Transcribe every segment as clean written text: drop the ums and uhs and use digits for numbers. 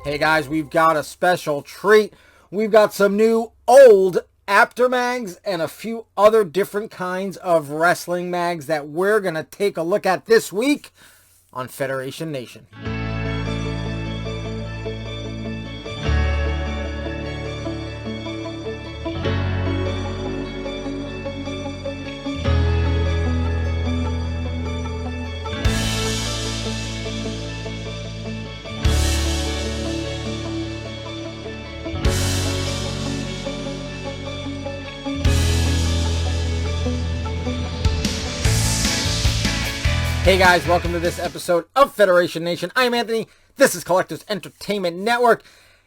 Hey guys, we've got a special treat. We've got some new old Apter Mags and a few other different kinds of wrestling mags that we're going to take a look at this week on Federation Nation. Hey guys, welcome to this episode of Federation Nation. I'm Anthony, this is Collectors Entertainment Network,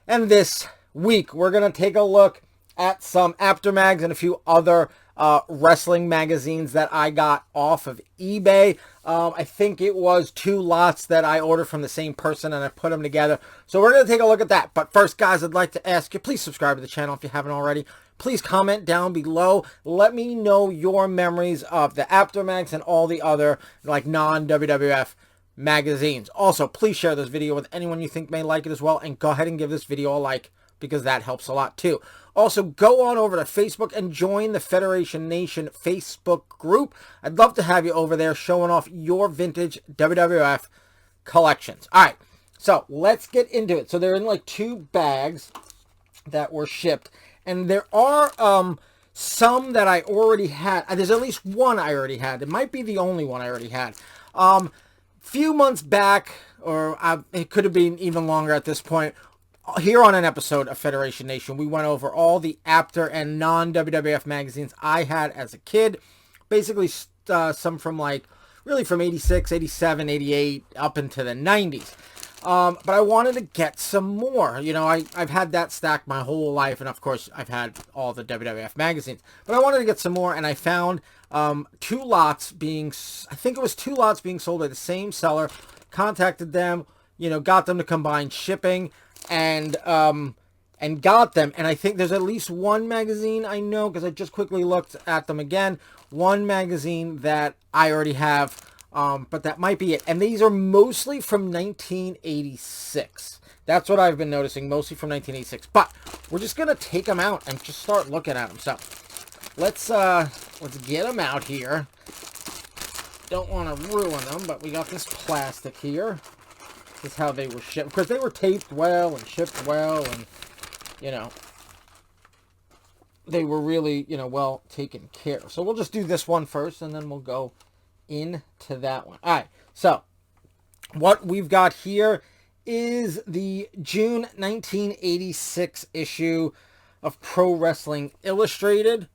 and this week we're going to take a look at some Apter Mags and a few other wrestling magazines that I got off of eBay. I think it was 2 lots that I ordered from the same person and I put them together. So we're going to take a look at that. But first, guys, I'd like to ask you, please subscribe to the channel if you haven't already. Please comment down below. Let me know your memories of the Apter Mags and all the other like non-WWF magazines. Also, please share this video with anyone you think may like it as well. And go ahead and give this video a like because that helps a lot too. Also, go on over to Facebook and join the Federation Nation Facebook group. I'd love to have you over there showing off your vintage WWF collections. All right, so let's get into it. So they're in like 2 bags that were shipped. And there are some that I already had. There's at least one I already had. It might be the only one I already had. Few months back, or it could have been even longer at this point, here on an episode of Federation Nation, we went over all the Apter and non-WWF magazines I had as a kid. Basically, some from really from 86, 87, 88, up into the 90s. But I wanted to get some more. You know, I've had that stack my whole life, and of course, I've had all the WWF magazines. But I wanted to get some more, and I found 2 lots being, I think it was 2 lots being sold by the same seller. Contacted them, you know, got them to combine shipping, and got them. And I think there's at least one magazine I know, because I just quickly looked at them again. One magazine that I already have. But that might be it. And these are mostly from 1986. That's what I've been noticing, mostly from 1986. But we're just going to take them out and just start looking at them. So let's get them out here. Don't want to ruin them, but we got this plastic here. This is how they were shipped. Because they were taped well and shipped well, and, you know, they were really, you know, well taken care of. So we'll just do this one first, and then we'll go into that one. All right, so what we've got here is the June 1986 issue of Pro Wrestling Illustrated.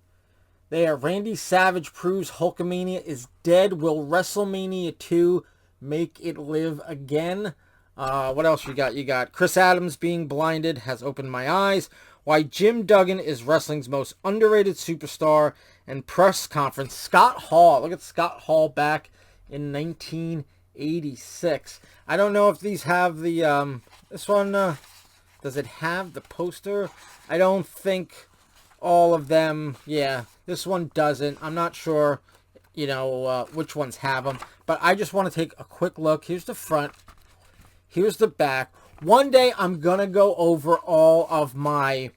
There, Randy Savage proves Hulkamania is dead. Will Wrestlemania 2 make it live again? What else you got? You got Chris Adams being blinded has opened my eyes. Why Jim Duggan is wrestling's most underrated superstar. And press conference. Scott Hall. Look at Scott Hall back in 1986. I don't know if these have the, this one, does it have the poster? I don't think all of them, yeah, this one doesn't. I'm not sure, you know, which ones have them. But I just want to take a quick look. Here's the front. Here's the back. One day I'm going to go over all of my,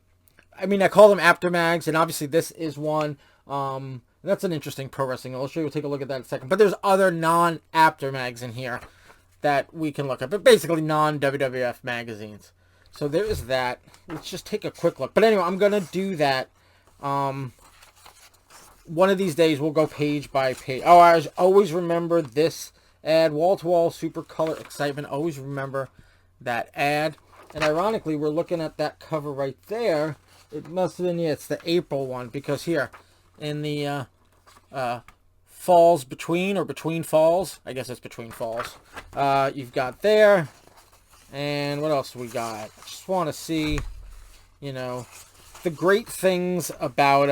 I mean, I call them Apter Mags, and obviously this is one. That's an interesting Pro Wrestling Illustrated. We'll take a look at that in a second. But there's other non-Apter Mags in here that we can look at. But basically non-WWF magazines. So there's that. Let's just take a quick look. But anyway, I'm going to do that. One of these days we'll go page by page. Oh, I always remember this ad. Wall-to-wall super color excitement. Always remember that ad. And ironically, we're looking at that cover right there. It must have been, yeah, it's the April one. Because here, in the falls between, or between falls, I guess it's between falls, you've got there. And what else we got? Just want to see, you know, the great things about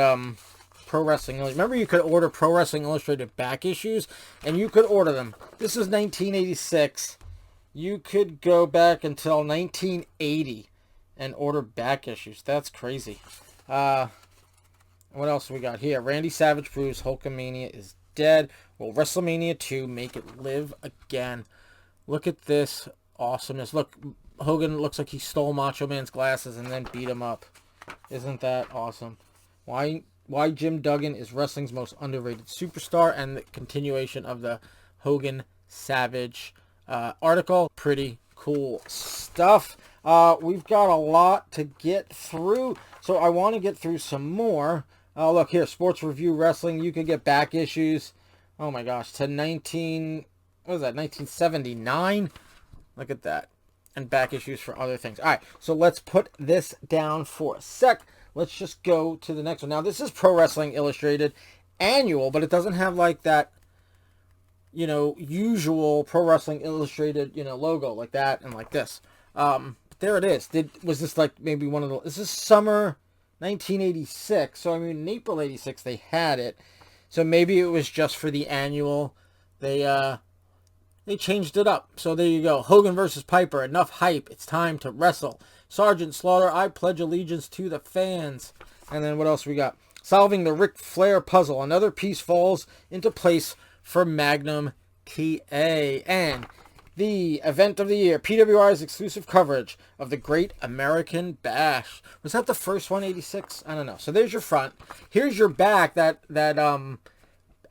Pro Wrestling Illustrated. Remember, you could order Pro Wrestling Illustrated back issues, and you could order them. This is 1986. You could go back until 1980 and order back issues. That's crazy. What else we got here? Randy Savage proves Hulkamania is dead. Will Wrestlemania 2 make it live again? Look at this awesomeness. Look, Hogan looks like he stole Macho Man's glasses and then beat him up. Isn't that awesome? Why Jim Duggan is wrestling's most underrated superstar, and the continuation of the Hogan Savage article. Pretty cool stuff. We've got a lot to get through, so I want to get through some more. Look here, Sports Review Wrestling. You could get back issues. Oh my gosh, to 1979. Look at that. And back issues for other things. All right, so let's put this down for a sec. Let's just go to the next one. Now, this is Pro Wrestling Illustrated annual, but it doesn't have like that, usual Pro Wrestling Illustrated, logo like that and like this. But there it is. Was this like maybe one of the... This is summer 1986. So, I mean, in April 86, they had it. So maybe it was just for the annual. They changed it up. So there you go. Hogan versus Piper. Enough hype. It's time to wrestle. Sergeant Slaughter, I pledge allegiance to the fans. And then what else we got? Solving the Ric Flair puzzle. Another piece falls into place for Magnum TA. And the event of the year, PWI's exclusive coverage of the Great American Bash. Was that the first one, 86? I don't know. So there's your front. Here's your back, that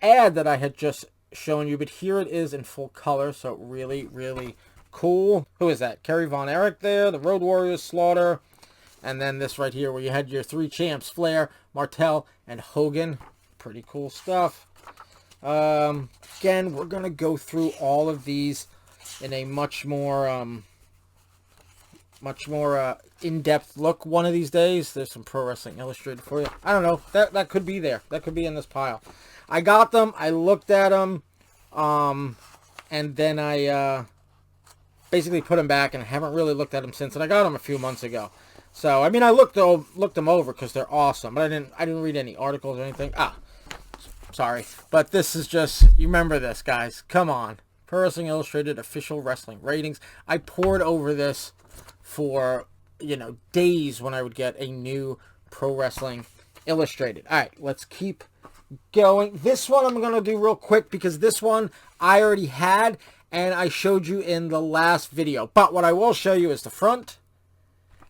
ad that I had just shown you, but here it is in full color, so really, really cool. Who is that? Kerry Von Erich there, the Road Warriors, Slaughter, and then this right here where you had your three champs, Flair, Martel, and Hogan. Pretty cool stuff. Again, we're going to go through all of these in a much more in-depth look one of these days. There's some Pro Wrestling Illustrated for you. I don't know. That could be there. That could be in this pile. I got them. I looked at them. And then I basically put them back, and I haven't really looked at them since. And I got them a few months ago. So, I mean, I looked them over because they're awesome. But I didn't read any articles or anything. Sorry. But this is just, you remember this, guys. Come on. Pro Wrestling Illustrated official wrestling ratings. I poured over this for, days when I would get a new Pro Wrestling Illustrated. All right, let's keep going. This one I'm going to do real quick because this one I already had and I showed you in the last video. But what I will show you is the front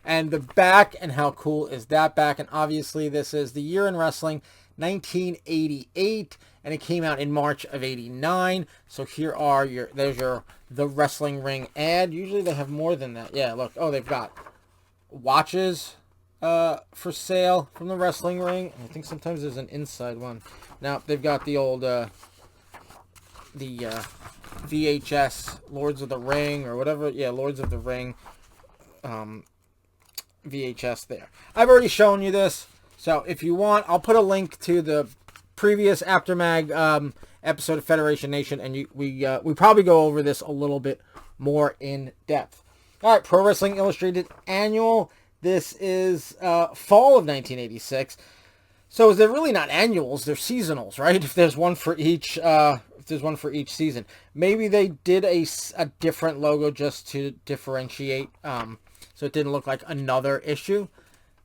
and the back, and how cool is that back. And obviously this is the year in wrestling, 1988, and it came out in March of 89. So here are the Wrestling Ring ad. Usually they have more than that. Yeah, look. Oh, they've got watches for sale from the Wrestling Ring. I think sometimes there's an inside one. Now they've got the old VHS Lords of the Ring or whatever. Yeah, Lords of the Ring VHS there. I've already shown you this, so if you want, I'll put a link to the previous Apter Mag episode of Federation Nation, and we probably go over this a little bit more in depth. All right, Pro Wrestling Illustrated Annual. This is fall of 1986. So they're really not annuals; they're seasonals, right? If there's one for each, season, maybe they did a different logo just to differentiate, so it didn't look like another issue.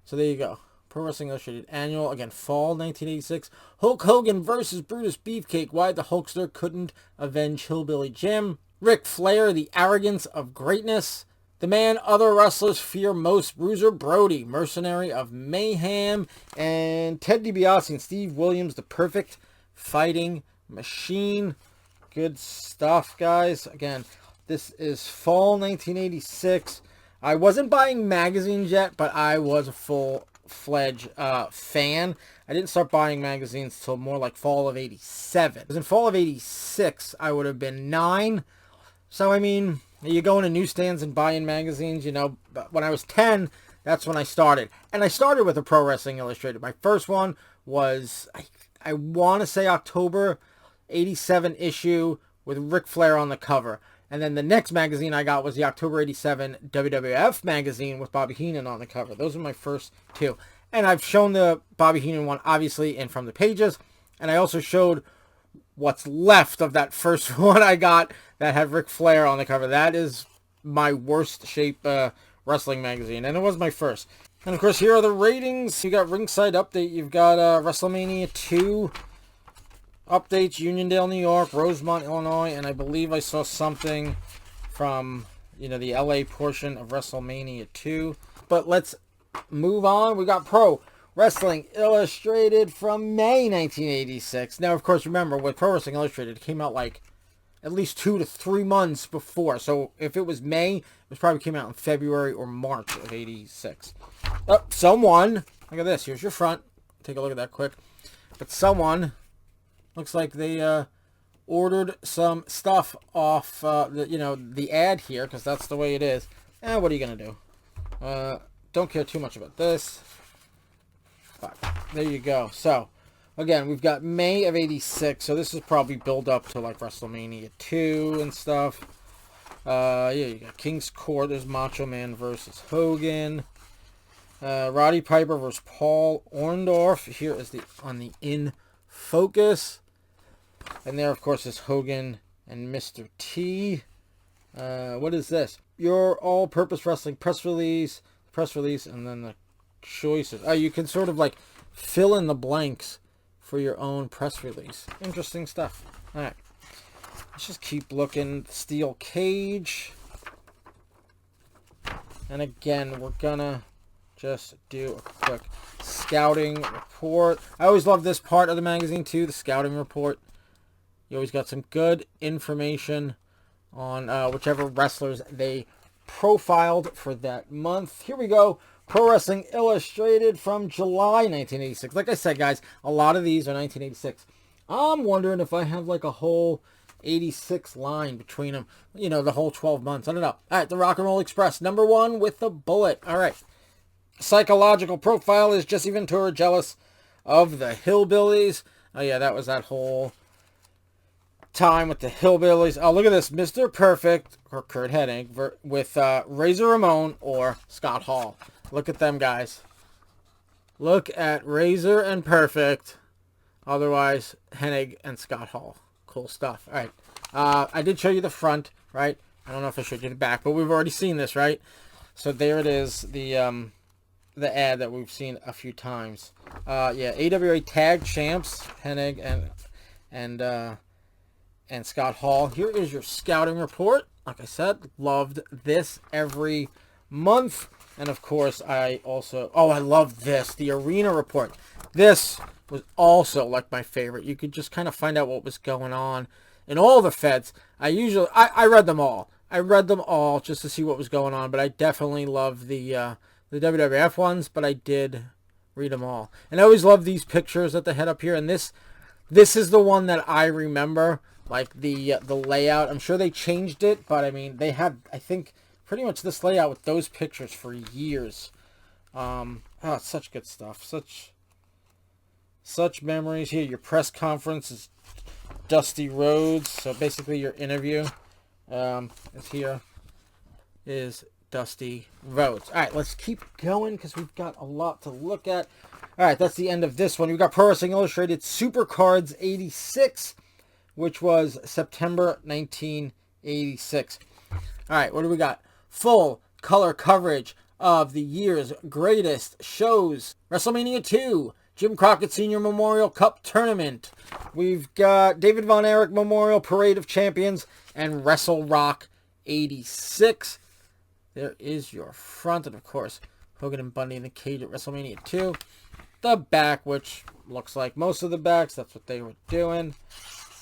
So there you go. Pro Wrestling Illustrated Annual, again, fall 1986. Hulk Hogan versus Brutus Beefcake. Why the Hulkster couldn't avenge Hillbilly Jim. Ric Flair, the arrogance of greatness. The man other wrestlers fear most, Bruiser Brody, mercenary of mayhem. And Ted DiBiase and Steve Williams, the perfect fighting machine. Good stuff, guys. Again, this is fall 1986. I wasn't buying magazines yet, but I was a full-fledged fan. I didn't start buying magazines till more like fall of 87. Because in fall of 86, I would have been 9. So, I mean, you go into newsstands and buying magazines, but when I was 10, that's when I started. And I started with a Pro Wrestling Illustrated. My first one was, I want to say October 87 issue with Ric Flair on the cover. And then the next magazine I got was the October 87 WWF magazine with Bobby Heenan on the cover. Those are my first two. And I've shown the Bobby Heenan one, obviously, in From the Pages. And I also showed what's left of that first one I got that had Ric Flair on the cover. That is my worst shape wrestling magazine. And it was my first. And, of course, here are the ratings. You got Ringside Update. You've got Wrestlemania 2 updates, Uniondale, New York, Rosemont, Illinois, and I believe I saw something from the LA portion of Wrestlemania 2. But let's move on. We got Pro Wrestling Illustrated from May 1986. Now, of course, remember, with Pro Wrestling Illustrated, it came out like at least 2 to 3 months before. So if it was May, it probably came out in February or March of 86. Oh, someone, look at this. Here's your front. Take a look at that quick. But someone, looks like they ordered some stuff off the ad here, because that's the way it is. What are you going to do? Don't care too much about this. But there you go. So, again, we've got May of 86, so this is probably build up to like WrestleMania 2 and stuff. Yeah, you got King's Court. There's Macho Man versus Hogan. Roddy Piper versus Paul Orndorff. Here is on the In Focus. And there, of course, is Hogan and Mr. T. What is this? Your all-purpose wrestling press release, and then the choices. Oh, you can sort of like fill in the blanks for your own press release. Interesting stuff. All right. Let's just keep looking. Steel cage. And again, we're gonna just do a quick scouting report. I always love this part of the magazine too, the scouting report. You always got some good information on whichever wrestlers they profiled for that month. Here we go. Pro Wrestling Illustrated from July 1986. Like I said, guys, a lot of these are 1986. I'm wondering if I have like a whole 86 line between them. The whole 12 months. I don't know. All right, the Rock and Roll Express. Number 1 with the bullet. All right. Psychological profile. Is Jesse Ventura jealous of the Hillbillies? Oh, yeah, that was that whole time with the Hillbillies. Oh, look at this. Mr. Perfect, or Kurt Hennig, with Razor Ramon or Scott Hall. Look at them, guys. Look at Razor and Perfect. Otherwise, Hennig and Scott Hall. Cool stuff. All right. I did show you the front, right? I don't know if I showed you the back, but we've already seen this, right? So there it is, the ad that we've seen a few times. Yeah, AWA Tag Champs, Hennig and Scott Hall. Here is your scouting report. Like I said, loved this every month. And of course, I love this, the arena report. This was also like my favorite. You could just kind of find out what was going on in all the feds. I read them all. I read them all just to see what was going on, but I definitely love the WWF ones, but I did read them all. And I always love these pictures at the head up here, and this is the one that I remember, like the layout. I'm sure they changed it, but I mean, they had, I think, pretty much this layout with those pictures for years. It's such good stuff. Such memories here. Your press conference is Dusty Rhodes. So basically your interview is here is Dusty Rhodes. All right, let's keep going because we've got a lot to look at. All right, that's the end of this one. We've got Pro Wrestling Illustrated Supercards 86, which was September 1986. All right, what do we got? Full color coverage of the year's greatest shows. WrestleMania 2, Jim Crockett Sr. Memorial Cup Tournament. We've got David Von Erich Memorial Parade of Champions and Wrestle Rock 86. There is your front, and of course, Hogan and Bundy in the cage at WrestleMania 2. The back, which looks like most of the backs. That's what they were doing.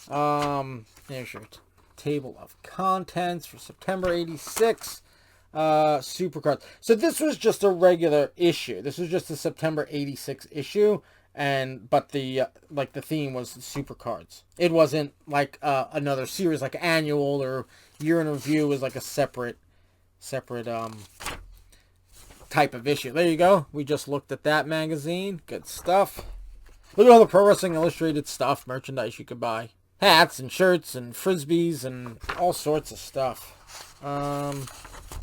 There's your table of contents for September 86. Supercards. So this was just a regular issue. This was just a September 86 issue, but the theme was the Supercards. It wasn't like another series like annual or year in review. It was like a separate type of issue. There you go. We just looked at that magazine. Good stuff. Look at all the Pro Wrestling Illustrated stuff, merchandise you could buy. Hats and shirts and frisbees and all sorts of stuff.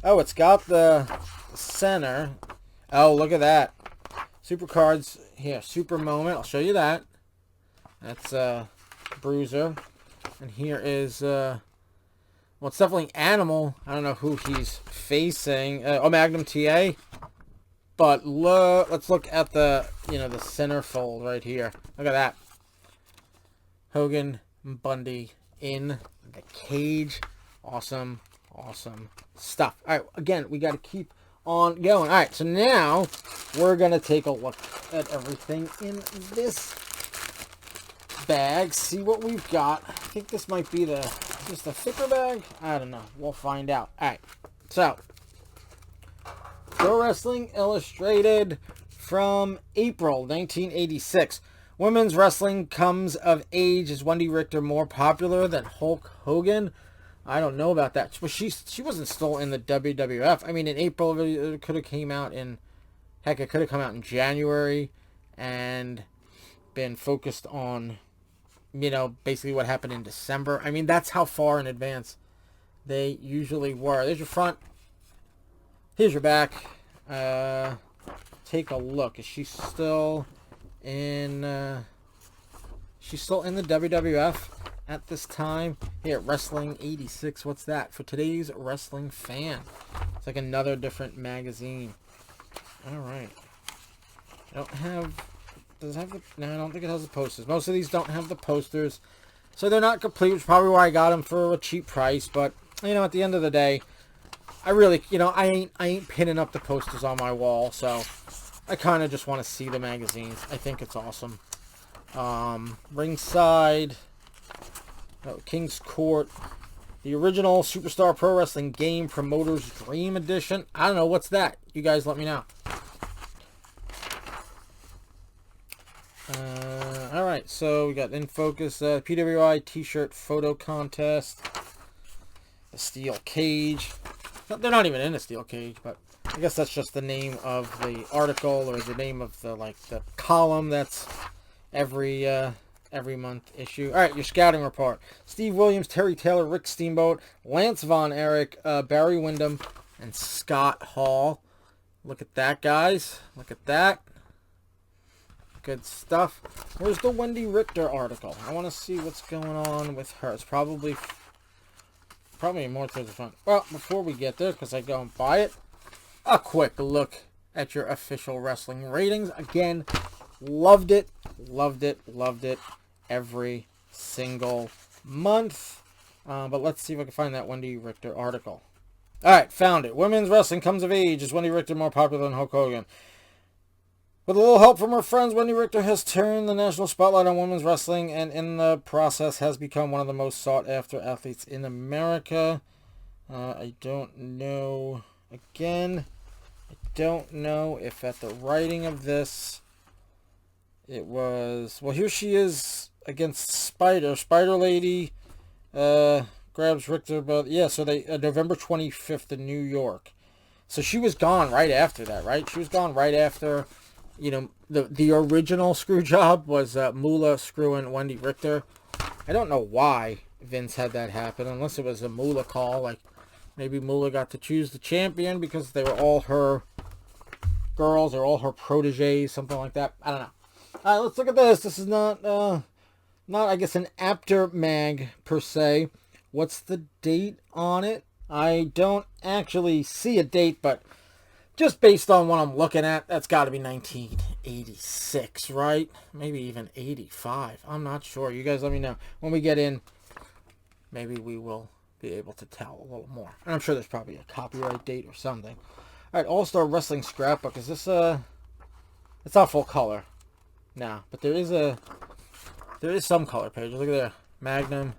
Oh, it's got the center. Oh, look at that. Supercards here. Super Moment. I'll show you that. That's Bruiser. And here is, well, it's definitely Animal. I don't know who he's facing. Magnum TA. But let's look at the, the centerfold right here. Look at that. Hogan and Bundy in the cage. Awesome. Awesome stuff. All right, again, we got to keep on going. All right, so now we're going to take a look at everything in this bag, see what we've got. I think this might be just a thicker bag. I don't know. We'll find out. All right, so Pro Wrestling Illustrated from April 1986. Women's wrestling comes of age. Is Wendy Richter more popular than Hulk Hogan? I don't know about that. But she wasn't still in the WWF. I mean, in April, it could have came out in... Heck, it could have come out in January and been focused on, you know, basically what happened in December. I mean, that's how far in advance they usually were. There's your front. Here's your back. Take a look. Is she still in... she's still in the WWF at this time. Here, Wrestling 86. What's that? For today's wrestling fan. It's like another different magazine. Alright. I don't have... Does it have the... No, I don't think it has the posters. Most of these don't have the posters. So they're not complete, which is probably why I got them for a cheap price. But, you know, at the end of the day, I really... You know, I ain't pinning up the posters on my wall. So I kind of just want to see the magazines. I think it's awesome. Ringside... Oh, King's Court. The original Superstar Pro Wrestling Game Promoter's Dream Edition. I don't know. What's that? You guys let me know. Alright, so we got In Focus, PWI T-shirt photo contest. The steel cage. They're not even in a steel cage, but I guess that's just the name of the article or the name of the, like, the column that's every month issue. All right, your scouting report. Steve Williams, Terry Taylor, Rick Steamboat, Lance Von Erich, Barry Windham, and Scott Hall. Look at that, guys. Look at that. Good stuff. Where's the Wendy Richter article? I want to see what's going on with her. It's probably more towards the front. Well, before we get there, because I go and buy it, a quick look at your official wrestling ratings. Again, loved it, loved it, loved it. Every single month. But let's see if I can find that Wendy Richter article. Alright, found it. Women's wrestling comes of age. Is Wendy Richter more popular than Hulk Hogan? With a little help from her friends, Wendy Richter has turned the national spotlight on women's wrestling and in the process has become one of the most sought after athletes in America. I don't know. Again, I don't know if at the writing of this it was... Well, here she is against Spider Lady grabs Richter, but yeah, so they November 25th in New York. So she was gone right after that, right? She was gone right after, you know, the original screw job was Moolah screwing Wendy Richter. I don't know why Vince had that happen, unless it was a Moolah call, like maybe Moolah got to choose the champion because they were all her girls or all her proteges, something like that. I don't know. All right, let's look at this. This is not I guess, an Apter Mag, per se. What's the date on it? I don't actually see a date, but just based on what I'm looking at, that's got to be 1986, right? Maybe even 85. I'm not sure. You guys let me know. When we get in, maybe we will be able to tell a little more. And I'm sure there's probably a copyright date or something. All right, All-Star Wrestling Scrapbook. Is this it's not full color. No, but there is some color pages. Look at there. Magnum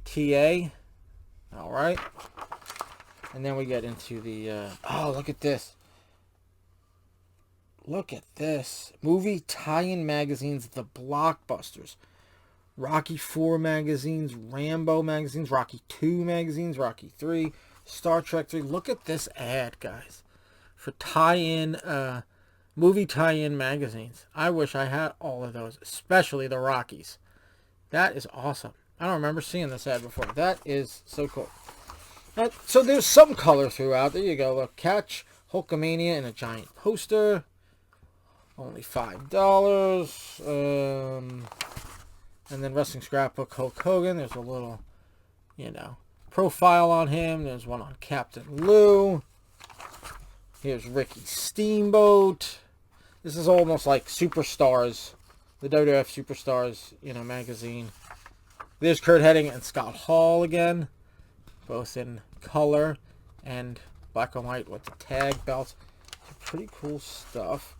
TA. Alright. And then we get into the... oh, look at this. Look at this. Movie tie-in magazines, the blockbusters. Rocky 4 magazines, Rambo magazines, Rocky 2 magazines, Rocky 3, Star Trek 3. Look at this ad, guys. For tie-in... movie tie-in magazines. I wish I had all of those, especially the Rockies. That is awesome. I don't remember seeing this ad before. That is so cool. So there's some color throughout. There you go. Look, catch Hulkamania in a giant poster. Only $5. And then Wrestling Scrapbook Hulk Hogan. There's a little, you know, profile on him. There's one on Captain Lou. Here's Ricky Steamboat. This is almost like Superstars, the WWF Superstars, you know, magazine. There's Kurt Hennig and Scott Hall again. both in color and black and white with the tag belts. Pretty cool stuff.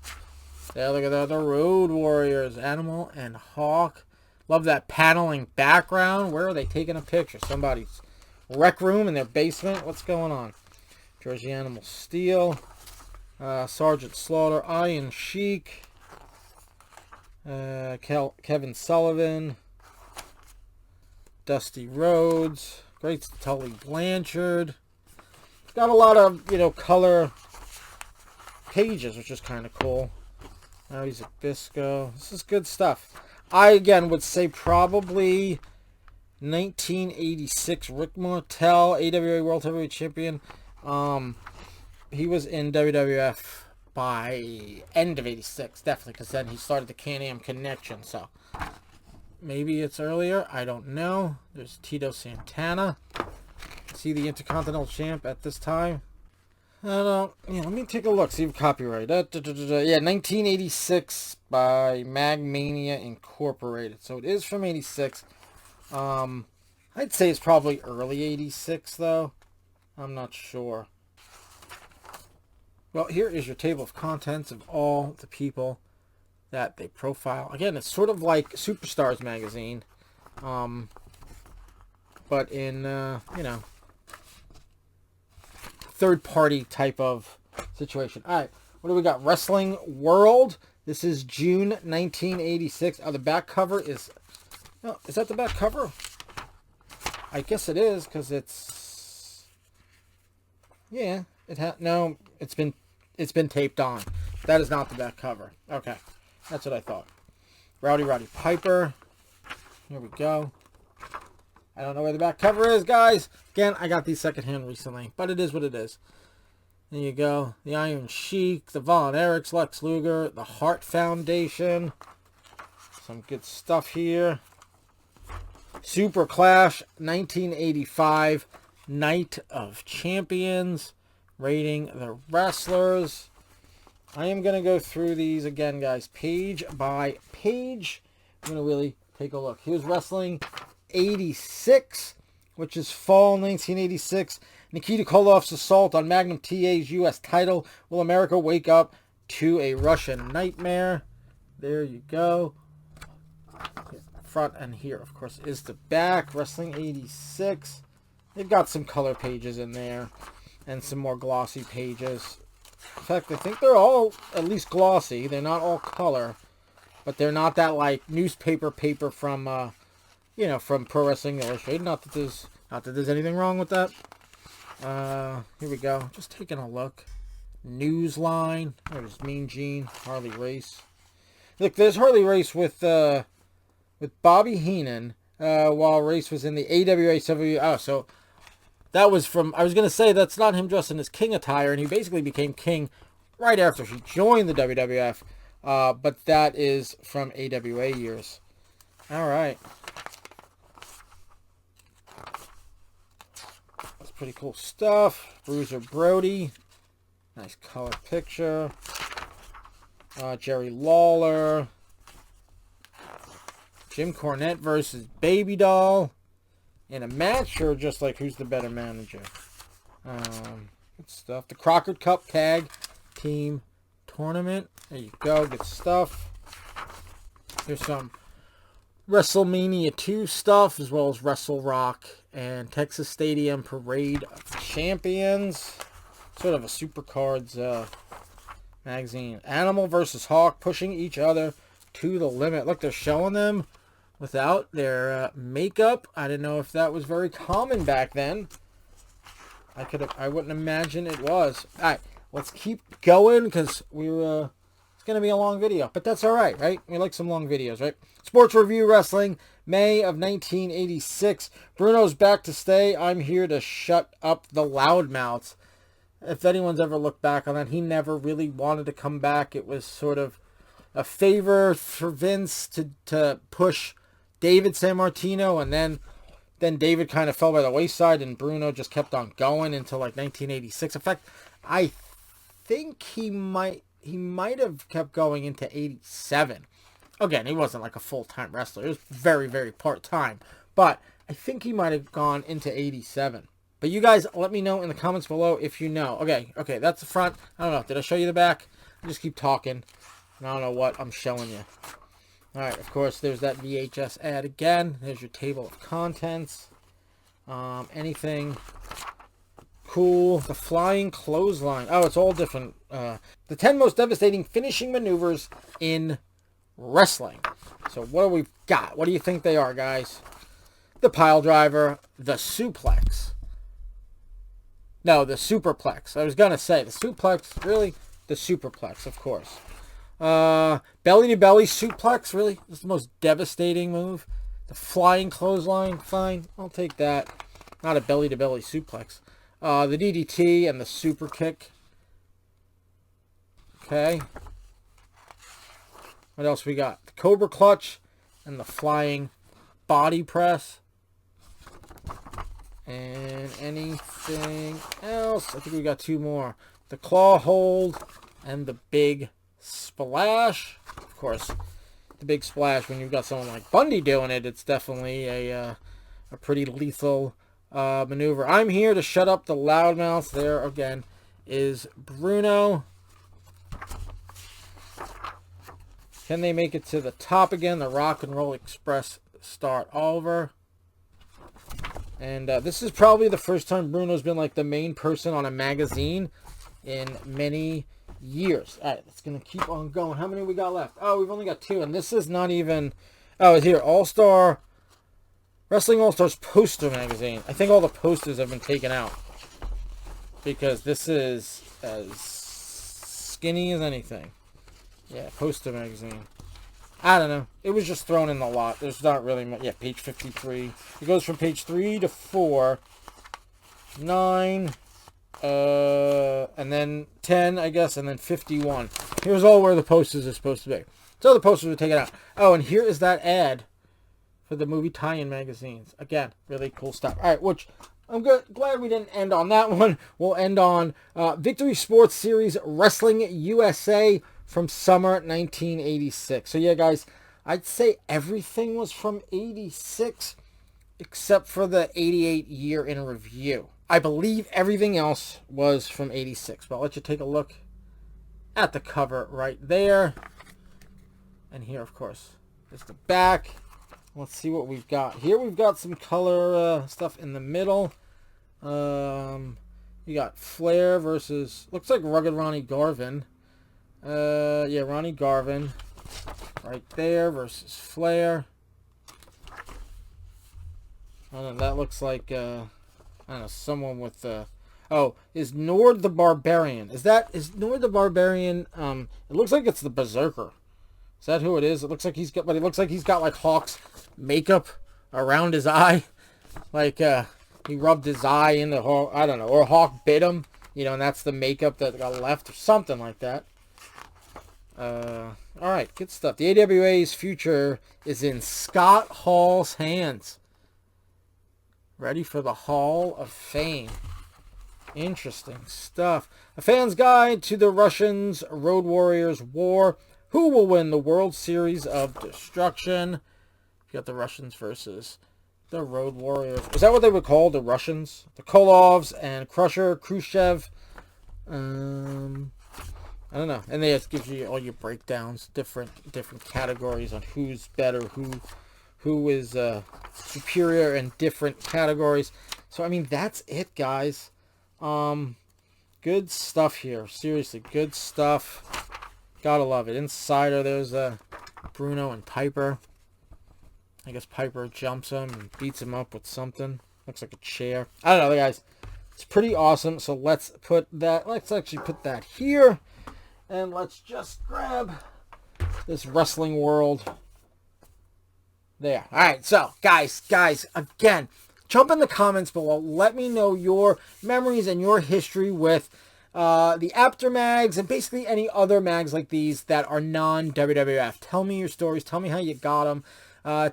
There, look at that, the Road Warriors, Animal and Hawk. Love that paneling background. Where are they taking a picture? Somebody's rec room in their basement. What's going on? Jersey Animal Steel, Sergeant Slaughter, Iron Sheik, Kevin Sullivan, Dusty Rhodes, Great Tully Blanchard. Got a lot of, color pages, which is kind of cool. Now he's at Bisco. This is good stuff. I, again, would say probably 1986 Rick Martel, AWA World Heavyweight Champion. He was in WWF by end of 86, definitely, because then he started the Can-Am Connection, so maybe it's earlier. I don't know. There's Tito Santana. See the Intercontinental Champ at this time. I don't, let me take a look, see if copyright. Yeah, 1986 by Magmania Incorporated. So it is from 86. I'd say it's probably early 86, though. I'm not sure. Well, here is your table of contents of all the people that they profile. Again, it's sort of like Superstars magazine. But in, third-party type of situation. All right, what do we got? Wrestling World. This is June 1986. Oh, the back cover is... Oh, is that the back cover? I guess it is, because it's... Yeah, no, it's been taped on. That is not the back cover. Okay, that's what I thought. Roddy Piper. Here we go. I don't know where the back cover is, guys. Again, I got these secondhand recently, but it is what it is. There you go. The Iron Sheik, the Von Erichs, Lex Luger, the Hart Foundation. Some good stuff here. Super Clash 1985 Night of Champions. Rating the wrestlers. I am going to go through these again, guys, page by page. I'm going to really take a look. Here's Wrestling 86, which is fall 1986. Nikita Koloff's assault on Magnum TA's U.S. title. Will America wake up to a Russian nightmare? There you go. Front and here, of course, is the back. Wrestling 86. They've got some color pages in there and some more glossy pages. In fact, I think they're all at least glossy. They're not all color, but they're not that like newspaper paper from from Pro Wrestling Illustrated. Not that there's anything wrong with that. Here we go. Just taking a look. Newsline. There's Mean Gene, Harley Race. Look, there's Harley Race with Bobby Heenan while Race was in the AWA Oh, so that was from... I was going to say that's not him dressed in his King attire, and he basically became King right after he joined the WWF. But that is from AWA years. All right. That's pretty cool stuff. Bruiser Brody. Nice color picture. Jerry Lawler. Jim Cornette versus Baby Doll. In a match, or just like who's the better manager? Good stuff. The Crockett Cup Tag Team Tournament. There you go. Good stuff. Here's some Wrestlemania 2 stuff, as well as Wrestle Rock and Texas Stadium Parade of Champions. Sort of a Supercards magazine. Animal versus Hawk, pushing each other to the limit. Look, they're showing them without their makeup. I didn't know if that was very common back then. I wouldn't imagine it was. All right, let's keep going because it's going to be a long video, but that's all right, right? We like some long videos, right? Sports Review Wrestling, May of 1986. Bruno's back to stay. I'm here to shut up the loudmouths. If anyone's ever looked back on that, he never really wanted to come back. It was sort of a favor for Vince to push David Sammartino, and then David kind of fell by the wayside, and Bruno just kept on going until like 1986. In fact, I think he might have kept going into 87. Again, he wasn't like a full-time wrestler. He was very, very part-time. But I think he might have gone into 87. But you guys let me know in the comments below if you know. Okay, that's the front. I don't know. Did I show you the back? I just keep talking. And I don't know what I'm showing you. Alright, of course, there's that VHS ad again. There's your table of contents. Anything cool. The flying clothesline. Oh, it's all different. The 10 most devastating finishing maneuvers in wrestling. So what do we got? What do you think they are, guys? The pile driver. The suplex. No, the superplex. I was going to say the suplex. Really? The superplex, of course. Belly-to-belly suplex. Really? This is the most devastating move. The flying clothesline. Fine. I'll take that. Not a belly-to-belly suplex. The DDT and the super kick. Okay. What else we got? The Cobra Clutch and the flying body press. And anything else? I think we got two more. The claw hold and the big splash. Of course, the big splash, when you've got someone like Bundy doing it, it's definitely a pretty lethal maneuver. I'm here to shut up the loudmouth. There again is Bruno. Can they make it to the top again? The Rock and Roll Express start over. And this is probably the first time Bruno's been like the main person on a magazine in many years. All right, it's going to keep on going. How many we got left? Oh, we've only got two. And this is not even... Oh, it's here. All-Star... Wrestling All-Stars poster magazine. I think all the posters have been taken out. Because this is as skinny as anything. Yeah, poster magazine. I don't know. It was just thrown in the lot. There's not really much. Yeah, page 53. It goes from page 3 to 4. 9. And then 10, I guess. And then 51. Here's all where the posters are supposed to be. So the posters were taken out. Oh, and here is that ad for the movie tie-in magazines. Again, really cool stuff. All right, which I'm glad we didn't end on that one. We'll end on Victory Sports Series Wrestling USA from summer 1986. So yeah, guys, I'd say everything was from 86 except for the 88 year in review. I believe everything else was from 86. But I'll let you take a look at the cover right there. And here, of course, is the back. Let's see what we've got. Here we've got some color stuff in the middle. You got Flair versus, looks like Rugged Ronnie Garvin. Yeah, Ronnie Garvin right there versus Flair. I don't know, that looks like, I don't know, someone with, oh, is Nord the Barbarian. Is Nord the Barbarian, it looks like it's the Berserker. Is that who it is? It looks like he's got, but it looks like he's got like Hawk's makeup around his eye. Like, he rubbed his eye into Hawk, I don't know, or Hawk bit him, you know, and that's the makeup that got left or something like that. Alright, good stuff. The AWA's future is in Scott Hall's hands. Ready for the Hall of Fame. Interesting stuff. A fan's guide to the Russians' Road Warriors War. Who will win the World Series of Destruction? You got the Russians versus the Road Warriors. Is that what they would call the Russians? The Kolovs and Crusher, Khrushchev. I don't know. And they just give you all your breakdowns, different categories on who's better, who is superior in different categories. So I mean, that's it, guys. Good stuff here. Seriously, good stuff. Gotta love it. Insider, there's Bruno and Piper. I guess Piper jumps him and beats him up with something. Looks like a chair. I don't know, guys. It's pretty awesome. So let's actually put that here. And let's just grab this Wrestling World. There. Alright, so, guys, again, jump in the comments below. Let me know your memories and your history with the Apter Mags and basically any other mags like these that are non-WWF. Tell me your stories. Tell me how you got them.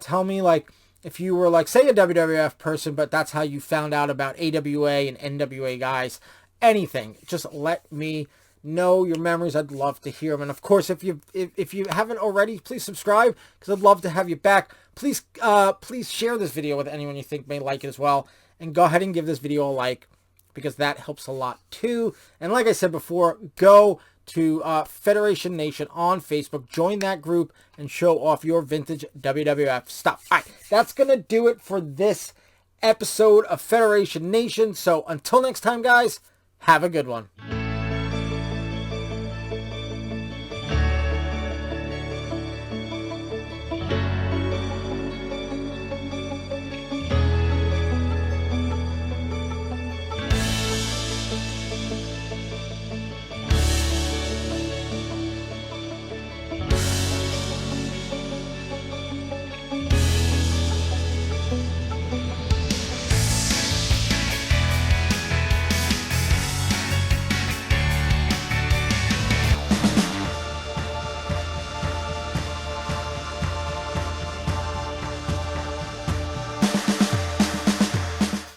Tell me, like, if you were, like, say a WWF person, but that's how you found out about AWA and NWA guys. Anything. Just let me know your memories. I'd love to hear them. And, of course, if you haven't already, please subscribe because I'd love to have you back. Please share this video with anyone you think may like it as well. and go ahead and give this video a like, because that helps a lot too. And like I said before, go to Federation Nation on Facebook, join that group, and show off your vintage WWF stuff. All right, that's going to do it for this episode of Federation Nation. So until next time, guys, have a good one.